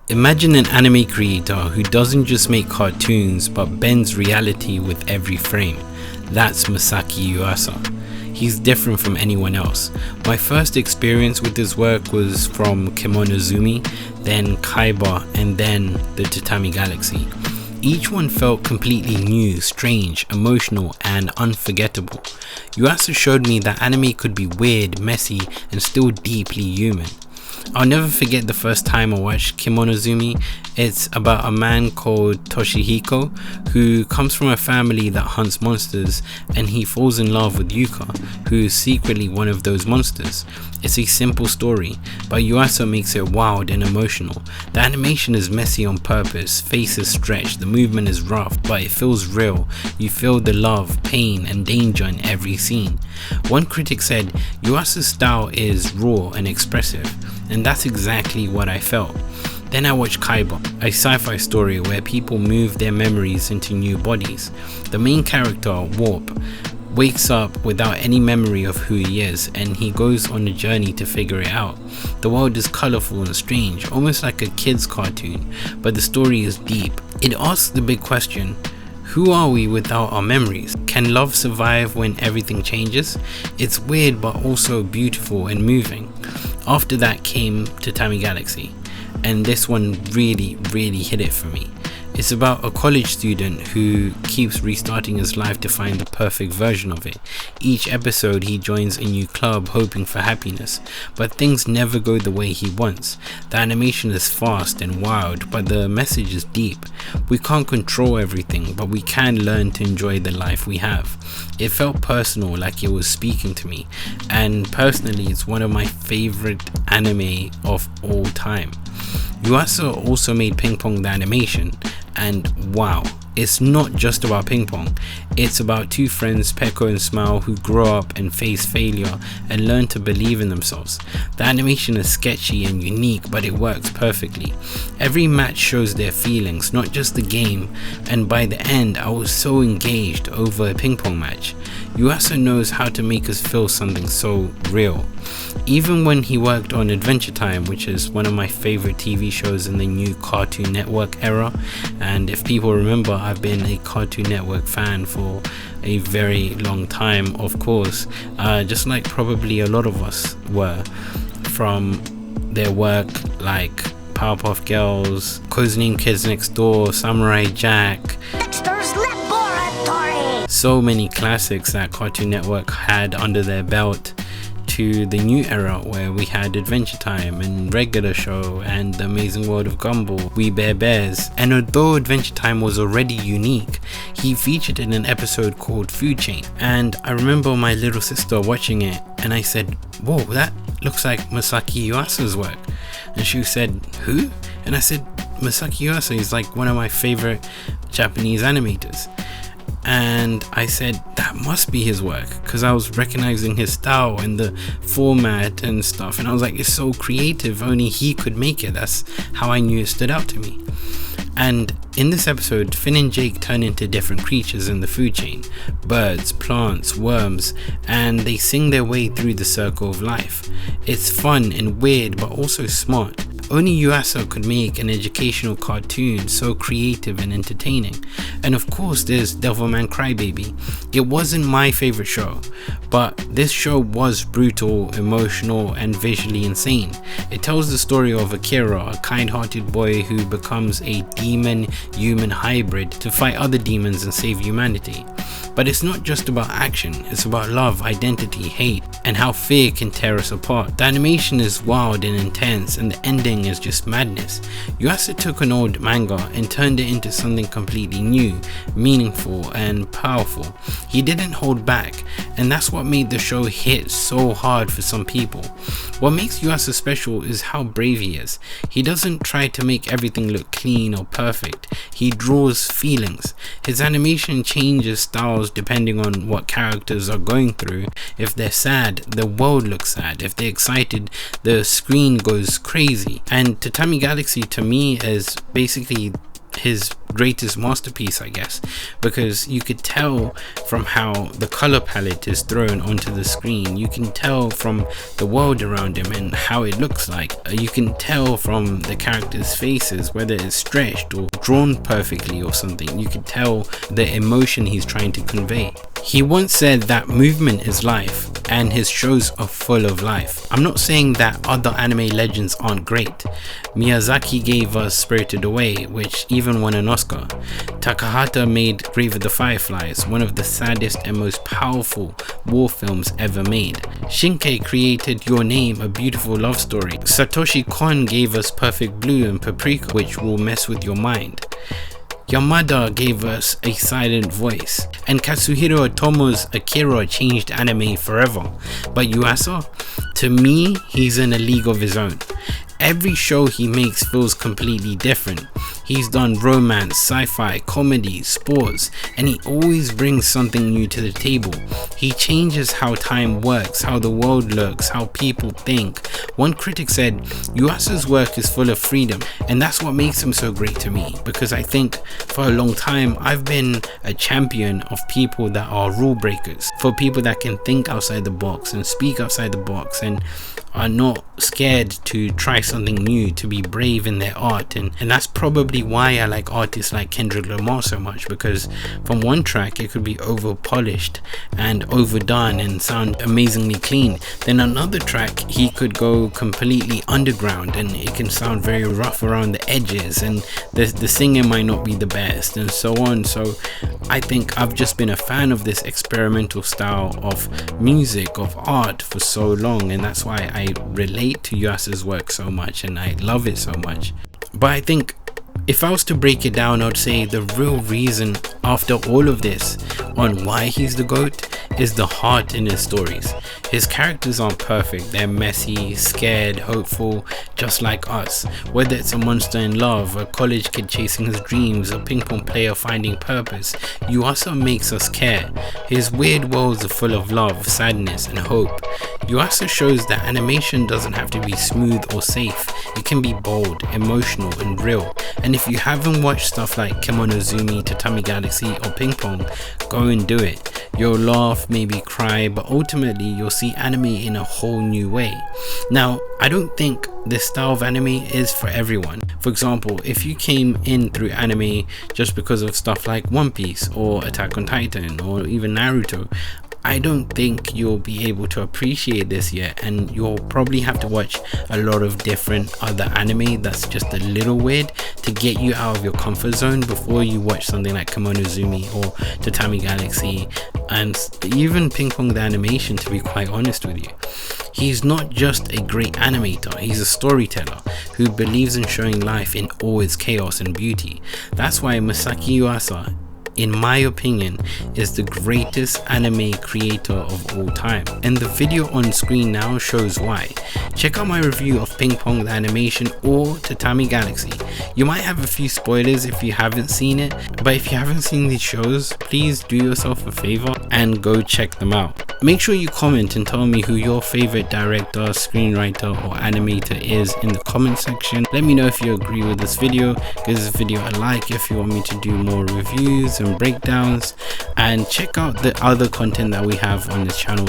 Imagine an anime creator who doesn't just make cartoons but bends reality with every frame. That's Masaaki Yuasa. He's different from anyone else. My first experience with his work was from Kemonozumi, then Kaiba, and then the Tatami Galaxy. Each one felt completely new, strange, emotional, and unforgettable. Yuasa showed me that anime could be weird, messy, and still deeply human. I'll never forget the first time I watched Kemonozumi. It's about a man called Toshihiko who comes from a family that hunts monsters, and he falls in love with Yuka, who is secretly one of those monsters. It's a simple story, but Yuasa makes it wild and emotional. The animation is messy on purpose, faces stretched, the movement is rough, but it feels real. You feel the love, pain, and danger in every scene. One critic said, Yuasa's style is raw and expressive, and that's exactly what I felt. Then I watched Kaiba, a sci-fi story where people move their memories into new bodies. The main character, Warp, wakes up without any memory of who he is, and he goes on a journey to figure it out. The world is colorful and strange, almost like a kid's cartoon, but the story is deep. It asks the big question, who are we without our memories? Can love survive when everything changes? It's weird but also beautiful and moving. After that came Tatami Galaxy, and this one really hit it for me. It's about a college student who keeps restarting his life to find the perfect version of it. Each episode he joins a new club hoping for happiness, but things never go the way he wants. The animation is fast and wild, but the message is deep. We can't control everything, but we can learn to enjoy the life we have. It felt personal, like it was speaking to me, and personally it's one of my favorite anime of all time. Yuasa also made Ping Pong the animation, and wow, it's not just about ping pong. It's about two friends, Peko and Smile, who grow up and face failure and learn to believe in themselves. The animation is sketchy and unique, but it works perfectly. Every match shows their feelings, not just the game, and by the end I was so engaged over a ping pong match. Yuasa knows how to make us feel something so real. Even when he worked on Adventure Time, which is one of my favorite TV shows in the new Cartoon Network era, and if people remember, I've been a Cartoon Network fan for a very long time, of course, just like probably a lot of us were, from their work like Powerpuff Girls, Codename Kids Next Door, Samurai Jack. Dexter's Laboratory. So many classics that Cartoon Network had under their belt, to the new era where we had Adventure Time and Regular Show and The Amazing World of Gumball, We Bare Bears. And although Adventure Time was already unique, he featured in an episode called Food Chain. And I remember my little sister watching it, and I said, whoa, that looks like Masaaki Yuasa's work. And she said, who? And I said, Masaaki Yuasa is like one of my favorite Japanese animators. And I said, that must be his work, because I was recognizing his style and the format and stuff, and I was like, it's so creative, only he could make it. That's how I knew it stood out to me. And in this episode, Finn and Jake turn into different creatures in the food chain, birds, plants, worms, and they sing their way through the circle of life. It's fun and weird, but also smart. Only Yuasa could make an educational cartoon so creative and entertaining. And of course there's Devilman Crybaby. It wasn't my favorite show, but this show was brutal, emotional, and visually insane. It tells the story of Akira, a kind-hearted boy who becomes a demon-human hybrid to fight other demons and save humanity. But it's not just about action, it's about love, identity, hate, and how fear can tear us apart. The animation is wild and intense, and the ending is just madness. Yuasa took an old manga and turned it into something completely new, meaningful, and powerful. He didn't hold back, and that's what made the show hit so hard for some people. What makes Yuasa special is how brave he is. He doesn't try to make everything look clean or perfect. He draws feelings. His animation changes styles depending on what characters are going through. If they're sad, the world looks sad. If they're excited, the screen goes crazy. And Tatami Galaxy to me is basically his greatest masterpiece, I guess, because you could tell from how the color palette is thrown onto the screen. You can tell from the world around him and how it looks like. You can tell from the characters' faces whether it's stretched or drawn perfectly or something. You can tell the emotion he's trying to convey. He once said that movement is life, and his shows are full of life. I'm not saying that other anime legends aren't great. Miyazaki gave us Spirited Away, which even won an Oscar. Takahata made Grave of the Fireflies, one of the saddest and most powerful war films ever made. Shinkai created Your Name, a beautiful love story. Satoshi Kon gave us Perfect Blue and Paprika, which will mess with your mind. Yamada gave us A Silent Voice, and Katsuhiro Otomo's Akira changed anime forever. But Yuasa, to me, he's in a league of his own. Every show he makes feels completely different. He's done romance, sci-fi, comedy, sports, and he always brings something new to the table. He changes how time works, how the world looks, how people think. One critic said, Yuasa's work is full of freedom, and that's what makes him so great to me, because I think for a long time I've been a champion of people that are rule breakers, for people that can think outside the box and speak outside the box and are not scared to try something new, to be brave in their art. And that's probably why I like artists like Kendrick Lamar so much, because from one track it could be over polished and overdone and sound amazingly clean, then another track he could go completely underground and it can sound very rough around the edges, and the singing might not be the best, and so on. So I think I've just been a fan of this experimental style of music, of art, for so long, and that's why I relate to Yuasa's work so much and I love it so much. But I think if I was to break it down, I'd say the real reason after all of this on why he's the GOAT is the heart in his stories. His characters aren't perfect, they're messy, scared, hopeful, just like us. Whether it's a monster in love, a college kid chasing his dreams, a ping pong player finding purpose, Yuasa makes us care. His weird worlds are full of love, sadness, and hope. Yuasa shows that animation doesn't have to be smooth or safe. It can be bold, emotional, and real. And if you haven't watched stuff like Kemonozumi, Tatami Galaxy, or Ping Pong, go and do it. You'll laugh, maybe cry, but ultimately you'll see anime in a whole new way. Now, I don't think this style of anime is for everyone. For example, if you came in through anime just because of stuff like One Piece or Attack on Titan or even Naruto, I don't think you'll be able to appreciate this yet, and you'll probably have to watch a lot of different other anime that's just a little weird to get you out of your comfort zone before you watch something like Kemonozumi or Tatami Galaxy, and even Ping Pong the animation, to be quite honest with you. He's not just a great animator, he's a storyteller who believes in showing life in all its chaos and beauty. That's why Masaaki Yuasa, in my opinion, is the greatest anime creator of all time, and the video on screen now shows why. Check out my review of Ping Pong the animation or Tatami Galaxy. You might have a few spoilers if you haven't seen it, but if you haven't seen these shows, please do yourself a favor and go check them out. Make sure you comment and tell me who your favorite director, screenwriter, or animator is in the comment section. Let me know if you agree with this video. Give this video a like if you want me to do more reviews and breakdowns, and check out the other content that we have on this channel.